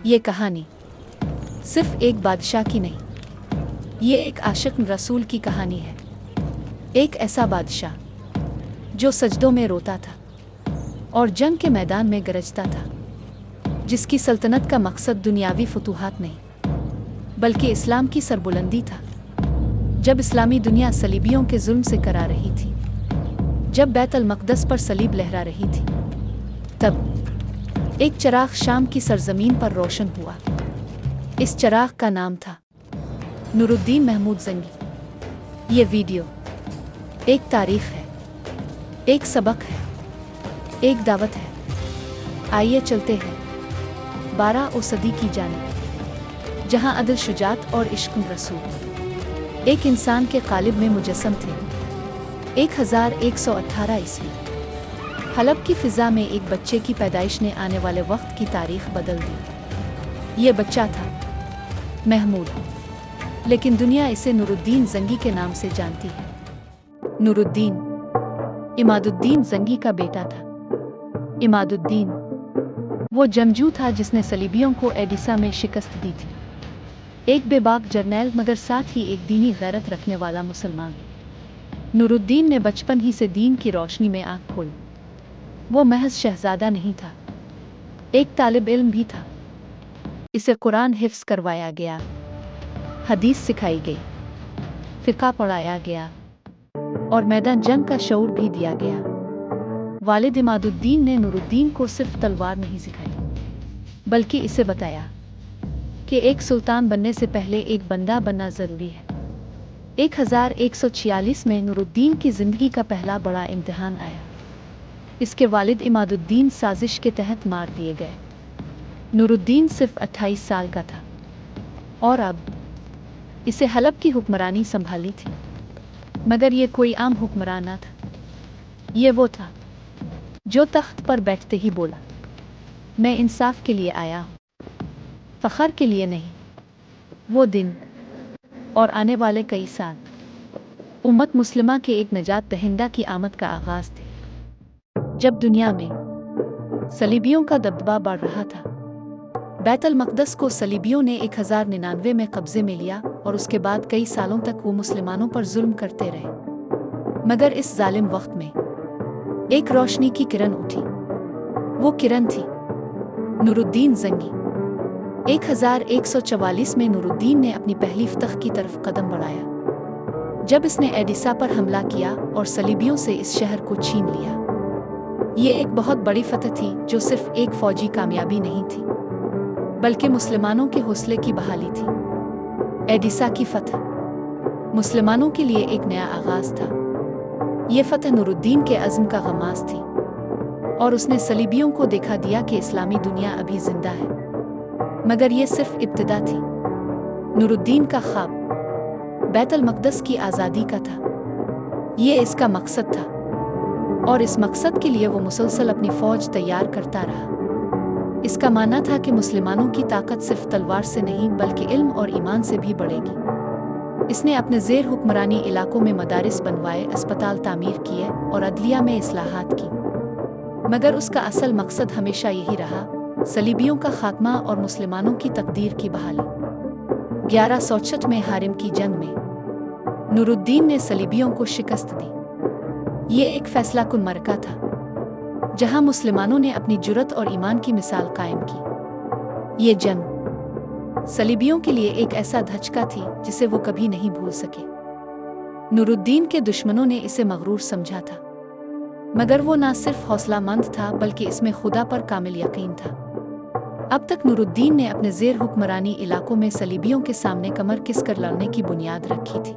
ये कहानी सिर्फ एक बादशाह की नहीं, ये एक आशिक रसूल की कहानी है। एक ऐसा बादशाह जो सजदों में रोता था और जंग के मैदान में गरजता था, जिसकी सल्तनत का मकसद दुनियावी फतूहात नहीं बल्कि इस्लाम की सरबुलंदी था। जब इस्लामी दुनिया सलीबियों के जुल्म से करा रही थी, जब बैतुल मक़दस पर सलीब लहरा रही थी, तब एक चराग शाम की सरजमीन पर रोशन हुआ। इस चराग का नाम था नूरुद्दीन महमूद ज़ंगी। ये वीडियो एक तारीख है, एक सबक है, एक दावत है। आइए चलते हैं 12वीं सदी की जानिब, जहां अदल, शुजात और इश्क रसूल एक इंसान के क़ालिब में मुजस्सम थे। 1118 ईस्वी हलब की फ़िज़ा में एक बच्चे की पैदाइश ने आने वाले वक्त की तारीख बदल दी। ये बच्चा था महमूद, लेकिन दुनिया इसे नूरुद्दीन ज़ंगी के नाम से जानती है। नूरुद्दीन इमादुद्दीन ज़ंगी का बेटा था। इमादुद्दीन वो जंगजू था जिसने सलीबियों को एडिसा में शिकस्त दी थी। एक बेबाक जर्नैल, मगर साथ ही एक दीनी गैरत रखने वाला मुसलमान। नूरुद्दीन ने बचपन ही से दीन की रोशनी में आँख खोली। वो महज शहजादा नहीं था, एक तालिब इल्म भी था। इसे कुरान हिफ्ज़ करवाया गया, हदीस सिखाई गई, फ़िक़्ह पढ़ाया गया और मैदान जंग का शऊर भी दिया गया। वालिद इमादुद्दीन ने नूरुद्दीन को सिर्फ तलवार नहीं सिखाई, बल्कि इसे बताया कि एक सुल्तान बनने से पहले एक बंदा बनना ज़रूरी है। 1146 में नूरुद्दीन की ज़िंदगी का पहला बड़ा इम्तिहान आया। इसके वालिद इमादुद्दीन साजिश के तहत मार दिए गए। नूरुद्दीन सिर्फ 28 साल का था और अब इसे हलब की हुक्मरानी संभाली थी। मगर ये कोई आम हुक्मरान न था। ये वो था जो तख्त पर बैठते ही बोला, मैं इंसाफ के लिए आया हूँ, फ़ख्र के लिए नहीं। वो दिन और आने वाले कई साल उम्मत मुस्लिमा के एक नजात दहिंदा की आमद का आगाज़ थे। जब दुनिया में सलीबियों का दबदबा बढ़ रहा था, बैतुल मक़दस को सलीबियों ने 1099 में कब्ज़े में लिया और उसके बाद कई सालों तक वो मुसलमानों पर जुल्म करते रहे। मगर इस जालिम वक्त में एक रोशनी की किरण उठी। वो किरण थी नूरुद्दीन ज़ंगी। 1144 में नूरुद्दीन ने अपनी पहली फ़तह की तरफ कदम बढ़ाया, जब इसने एडिसा पर हमला किया और सलीबियों से इस शहर को छीन लिया। ये एक बहुत बड़ी फतह थी जो सिर्फ एक फौजी कामयाबी नहीं थी, बल्कि मुसलमानों के हौसले की बहाली थी। एडिसा की फतह मुसलमानों के लिए एक नया आगाज़ था। ये फतह नूरुद्दीन के अज़्म का गमास थी और उसने सलीबियों को दिखा दिया कि इस्लामी दुनिया अभी जिंदा है। मगर ये सिर्फ इब्तिदा थी। नूरुद्दीन का ख्वाब बैतुल मक़दस की आज़ादी का था। ये इसका मकसद था और इस मकसद के लिए वो मुसलसल अपनी फ़ौज तैयार करता रहा। इसका मानना था कि मुसलमानों की ताकत सिर्फ तलवार से नहीं बल्कि इल्म और ईमान से भी बढ़ेगी। इसने अपने ज़ेर हुक्मरानी इलाकों में मदारिस बनवाए, अस्पताल तामीर किए और अदलिया में इस्लाहात की। मगर उसका असल मकसद हमेशा यही रहा, सलीबियों का खात्मा और मुसलमानों की तकदीर की बहाली। 1164 में हारिम की जंग में नूरुद्दीन ने सलीबियों को शिकस्त दी। ये एक फैसला कुन मरका था, जहां मुसलमानों ने अपनी जुर्रत और ईमान की मिसाल कायम की। ये जंग सलीबियों के लिए एक ऐसा धचका थी जिसे वो कभी नहीं भूल सके। नूरुद्दीन के दुश्मनों ने इसे मगरूर समझा था, मगर वो ना सिर्फ हौसलामंद था बल्कि इसमें खुदा पर कामिल यकीन था। अब तक नूरुद्दीन ने अपने ज़ेर हुक्मरानी इलाकों में सलीबियों के सामने कमर कसकर लड़ने की बुनियाद रखी थी।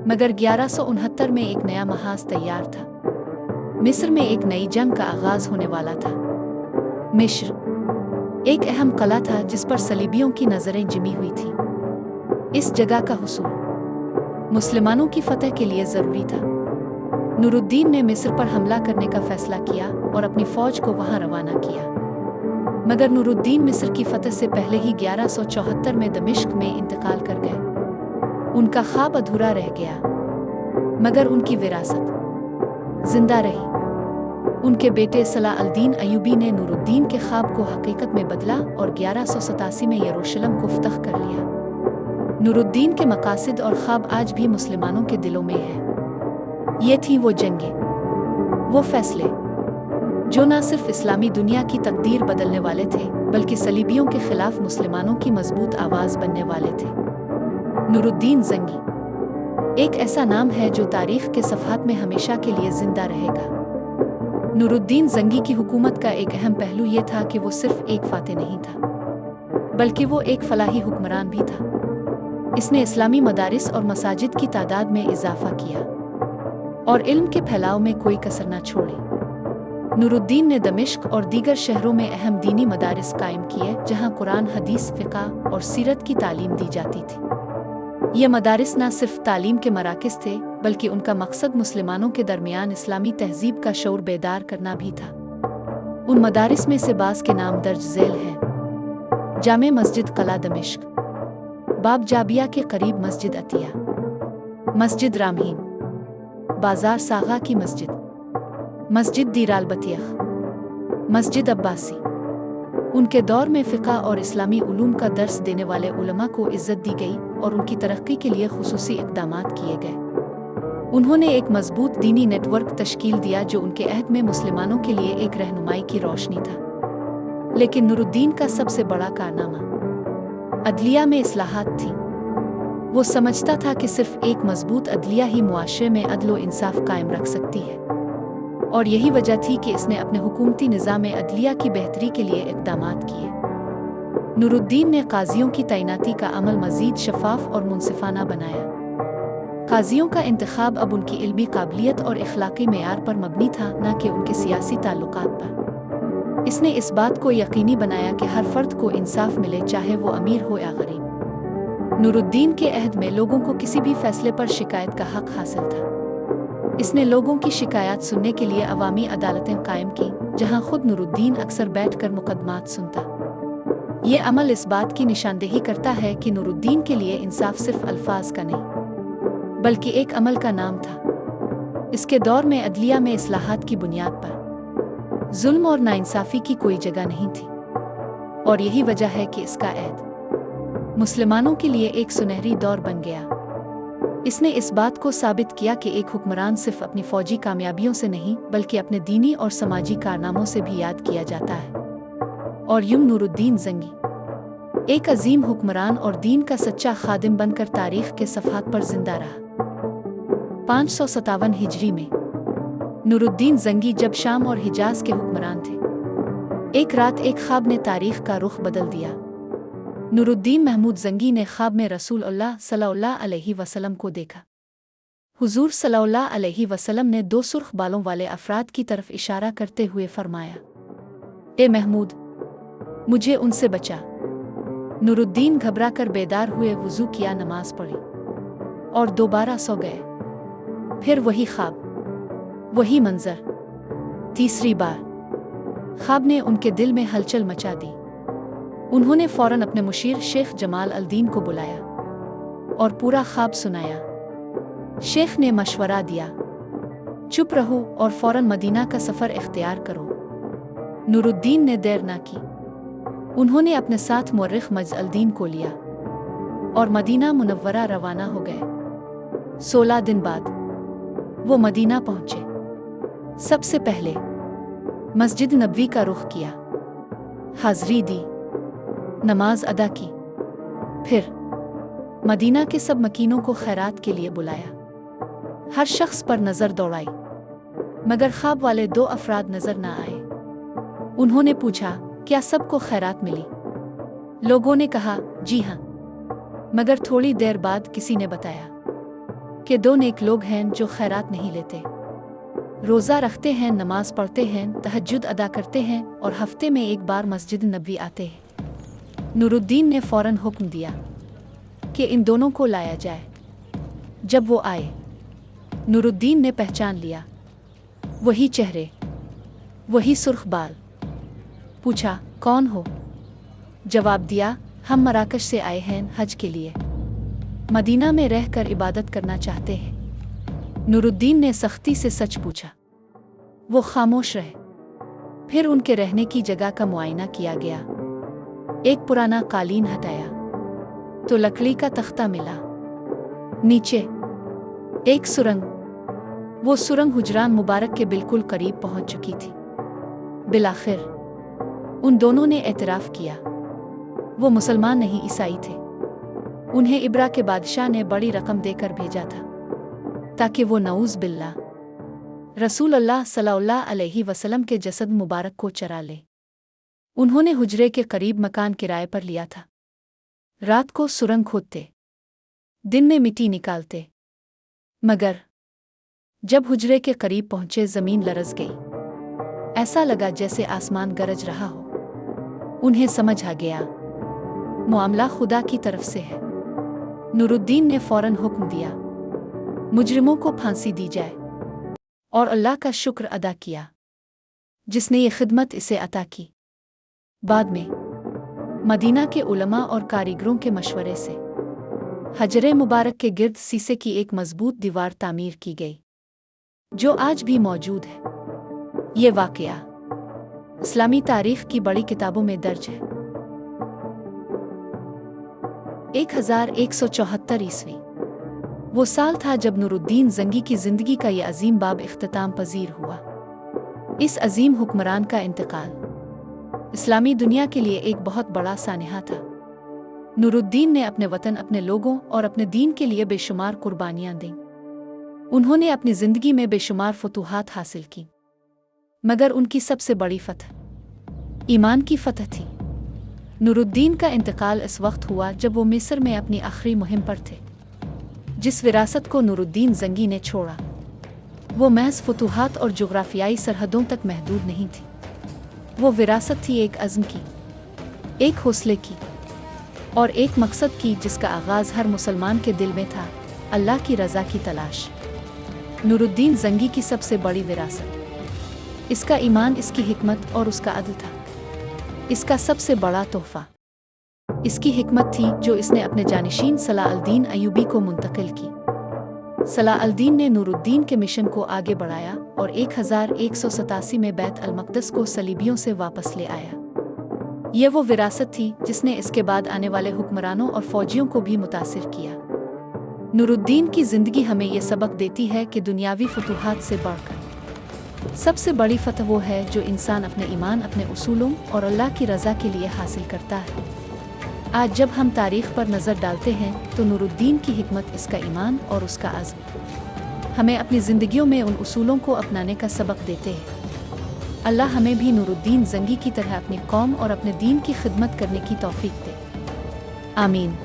मगर 1169 में एक नया महाज तैयार था। मिस्र में एक नई जंग का आगाज़ होने वाला था। मिस्र एक अहम कला था जिस पर सलीबियों की नज़रें जिमी हुई थी। इस जगह का हुसूल मुसलमानों की फतह के लिए ज़रूरी था। नूरुद्दीन ने मिस्र पर हमला करने का फैसला किया और अपनी फ़ौज को वहां रवाना किया। मगर नूरुद्दीन मिस्र की फतह से पहले ही 1174 में दमिश्क में इंतकाल कर गए। उनका ख्वाब अधूरा रह गया, मगर उनकी विरासत जिंदा रही। उनके बेटे सलाह अल-दीन अयूबी ने नूरुद्दीन के ख्वाब को हकीकत में बदला और 1187 में यरूशलेम को फतह कर लिया। नूरुद्दीन के मकासद और ख्वाब आज भी मुसलमानों के दिलों में हैं। ये थी वो जंगें, वो फैसले जो न सिर्फ इस्लामी दुनिया की तकदीर बदलने वाले थे बल्कि सलीबियों के खिलाफ मुसलमानों की मजबूत आवाज़ बनने वाले थे। नूरुद्दीन जंगी एक ऐसा नाम है जो तारीख के सफ़हात में हमेशा के लिए जिंदा रहेगा। नूरुद्दीन जंगी की हुकूमत का एक अहम पहलू ये था कि वो सिर्फ एक फातेह नहीं था बल्कि वो एक फलाही हुक्मरान भी था। इसने इस्लामी मदारिस और मसाजिद की तादाद में इजाफा किया और इल्म के फैलाव में कोई कसर न छोड़ी। नूरुद्दीन ने दमिश्क और दीगर शहरों में अहम दीनी मदारिस कायम किए जहाँ कुरान, हदीस, फ़िक़्ह और सीरत की तालीम दी जाती थी। ये मदारिस न सिर्फ तालीम के मराकिज़ थे बल्कि उनका मकसद मुसलमानों के दरमियान इस्लामी तहज़ीब का शऊर बेदार करना भी था। उन मदारिस में से बाज़ के नाम दर्ज झेल हैं: जामे मस्जिद क़ला दमिश्क, बाब जाबिया के करीब मस्जिद अतिया, मस्जिद रामहीम, बाजार सागा की मस्जिद, मस्जिद दीराल बतियख, मस्जिद अब्बासी। उनके दौर में फ़िक़्ह और इस्लामी उलूम का दर्स देने वाले उलमा को इज़्ज़त दी गई और उनकी तरक्की के लिए खुसूसी इक़दामात किए गए। उन्होंने एक मजबूत दीनी नेटवर्क तश्कील दिया जो उनके अहद में मुसलमानों के लिए एक रहनुमाई की रोशनी था। लेकिन नूरुद्दीन का सबसे बड़ा कारनामा अदलिया में इस्लाहात थी। वो समझता था कि सिर्फ एक मजबूत अदलिया ही मुआशरे में अदल व इंसाफ कायम रख सकती है और यही वजह थी कि इसने अपने हुकूमती निज़ाम अदलिया की बेहतरी के लिए इक़दामात किए। नूरुद्दीन ने काजियों की तैनाती का अमल मज़ीद शफ़ाफ़ और मुनसिफ़ाना बनाया। काजियों का इंतखाब अब उनकी इल्मी काबिलियत और इखलाकी मेयार पर मबनी था, न कि उनके सियासी ताल्लुकात पर। इसने इस बात को यकीनी बनाया कि हर फर्द को इंसाफ मिले, चाहे वो अमीर हो या गरीब। नूरुद्दीन के अहद में लोगों को किसी भी फैसले पर शिकायत का हक हासिल था। इसने लोगों की शिकायत सुनने के लिए अवामी अदालतें कायम की, जहां खुद नूरुद्दीन अक्सर बैठकर मुकदमात सुनता। ये अमल इस बात की निशानदेही करता है कि नूरुद्दीन के लिए इंसाफ सिर्फ अल्फाज का नहीं बल्कि एक अमल का नाम था। इसके दौर में अदलिया में इस्लाहात की बुनियाद पर जुल्म और नाइंसाफ़ी की कोई जगह नहीं थी और यही वजह है कि इसका अहद मुसलमानों के लिए एक सुनहरी दौर बन गया। इसने इस बात को साबित किया कि एक हुक्मरान सिर्फ अपनी फौजी कामयाबियों से नहीं बल्कि अपने दीनी और समाजी कारनामों से भी याद किया जाता है। और यूं नूरुद्दीन जंगी एक अजीम हुक्मरान और दीन का सच्चा खादिम बनकर तारीख के सफ़हात पर जिंदा रहा। 557 हिजरी में नूरुद्दीन जंगी जब शाम और हिजाज के हुक्मरान थे, एक रात एक ख्वाब ने तारीख का रुख बदल दिया। नूरुद्दीन महमूद जंगी ने ख्वाब में रसूलुल्लाह सल्लल्लाहु अलैहि वसल्लम को देखा। हुजूर सल्लल्लाहु अलैहि वसल्लम ने 2 सुर्ख बालों वाले अफराद की तरफ इशारा करते हुए फरमाया, ए महमूद, मुझे उनसे बचा। नूरुद्दीन घबरा कर बेदार हुए, वुज़ू किया, नमाज पढ़ी और दोबारा सो गए। फिर वही ख्वाब, वही मंजर। तीसरी बार ख्वाब ने उनके दिल में हलचल मचा दी। उन्होंने फौरन अपने मुशीर शेख जमाल अल-दीन को बुलाया और पूरा ख्वाब सुनाया। शेख ने मशवरा दिया, चुप रहो और फौरन मदीना का सफ़र इख्तियार करो। नूरुद्दीन ने देर ना की। उन्होंने अपने साथ मुअर्रिख मज्ज़ अल-दीन को लिया और मदीना मुनव्वरा रवाना हो गए। 16 दिन बाद वो मदीना पहुंचे। सबसे पहले मस्जिद नबवी का रुख किया, हाज़री दी, नमाज अदा की। फिर मदीना के सब मकीनों को खैरात के लिए बुलाया। हर शख्स पर नज़र दौड़ाई मगर ख्वाब वाले 2 अफराद नजर न आए। उन्होंने पूछा, क्या सबको खैरात मिली? लोगों ने कहा, जी हाँ। मगर थोड़ी देर बाद किसी ने बताया कि 2 नेक लोग हैं जो खैरात नहीं लेते, रोज़ा रखते हैं, नमाज पढ़ते हैं, तहज्जुद अदा करते हैं और हफ्ते में एक बार मस्जिद नबवी आते हैं। नूरुद्दीन ने फौरन हुक्म दिया कि इन दोनों को लाया जाए। जब वो आए, नूरुद्दीन ने पहचान लिया, वही चेहरे, वही सुर्ख बाल। पूछा, कौन हो? जवाब दिया, हम मराकश से आए हैं हज के लिए, मदीना में रहकर इबादत करना चाहते हैं। नूरुद्दीन ने सख्ती से सच पूछा। वो खामोश रहे। फिर उनके रहने की जगह का मुआयना किया गया। एक पुराना कालीन हटाया तो लकड़ी का तख्ता मिला। नीचे एक सुरंग। वो सुरंग हुजरान मुबारक के बिल्कुल करीब पहुंच चुकी थी। बिलाखिर उन दोनों ने एतराफ़ किया वो मुसलमान नहीं, ईसाई थे। उन्हें इब्रा के बादशाह ने बड़ी रकम देकर भेजा था ताकि वो नऊज़ बिल्लाह रसूल अल्लाह सल्लल्लाहु अलैहि वसल्लम के जसद मुबारक को चरा ले। उन्होंने हुजरे के करीब मकान किराए पर लिया था। रात को सुरंग खोदते, दिन में मिट्टी निकालते, मगर जब हुजरे के करीब पहुंचे ज़मीन लरज़ गई। ऐसा लगा जैसे आसमान गरज रहा हो। उन्हें समझ आ गया मामला खुदा की तरफ से है। नूरुद्दीन ने फौरन हुक्म दिया मुजरिमों को फांसी दी जाए और अल्लाह का शुक्र अदा किया जिसने ये खिदमत इसे अता की। बाद में मदीना के उलमा और कारीगरों के मशवरे से हजरे मुबारक के गिर्द शीशे की एक मजबूत दीवार तामीर की गई जो आज भी मौजूद है। ये वाक़या इस्लामी तारीख की बड़ी किताबों में दर्ज है। 1174 ईस्वी वो साल था जब नूरुद्दीन ज़ंगी की ज़िंदगी का ये अजीम बाब इख्तिताम पजीर हुआ। इस अजीम हुक्मरान का इंतकाल इस्लामी दुनिया के लिए एक बहुत बड़ा सानिहा था। नूरुद्दीन ने अपने वतन, अपने लोगों और अपने दीन के लिए बेशुमार कुर्बानियाँ दीं। उन्होंने अपनी ज़िंदगी में बेशुमार फतूहात हासिल की, मगर उनकी सबसे बड़ी फतह ईमान की फतह थी। नूरुद्दीन का इंतकाल इस वक्त हुआ जब वो मिस्र में अपनी आखिरी मुहिम पर थे। जिस विरासत को नूरुद्दीन ज़ंगी ने छोड़ा वो महज फतूहात और जुग़राफ़ियाई सरहदों तक महदूद नहीं थी। वो विरासत थी एक अज़्म की, एक हौसले की और एक मकसद की जिसका आगाज़ हर मुसलमान के दिल में था, अल्लाह की रज़ा की तलाश। नूरुद्दीन ज़ंगी की सबसे बड़ी विरासत इसका ईमान, इसकी हिकमत और उसका अदल था। इसका सबसे बड़ा तोहफ़ा इसकी हिकमत थी जो इसने अपने जानिशीन सलाह अल-दीन अय्यूबी को मुंतकिल की। सलाह अल-दीन ने नूरुद्दीन के मिशन को आगे बढ़ाया और 1187 में बैत अल-मक़दस को सलीबियों से वापस ले आया। यह वो विरासत थी जिसने इसके बाद आने वाले हुक्मरानों और फौजियों को भी मुतासिर किया। नूरुद्दीन की ज़िंदगी हमें यह सबक देती है कि दुनियावी फतूहात से बढ़कर सबसे बड़ी फतह वो है जो इंसान अपने ईमान, अपने उसूलों और अल्लाह की रज़ा के लिए हासिल करता है। आज जब हम तारीख़ पर नज़र डालते हैं तो नूरुद्दीन की हिकमत, इसका ईमान और उसका अज़्म हमें अपनी ज़िंदगियों में उन उसूलों को अपनाने का सबक देते हैं। अल्लाह हमें भी नूरुद्दीन ज़ंगी की तरह अपनी कौम और अपने दीन की खिदमत करने की तौफ़ीक़ दे। आमीन।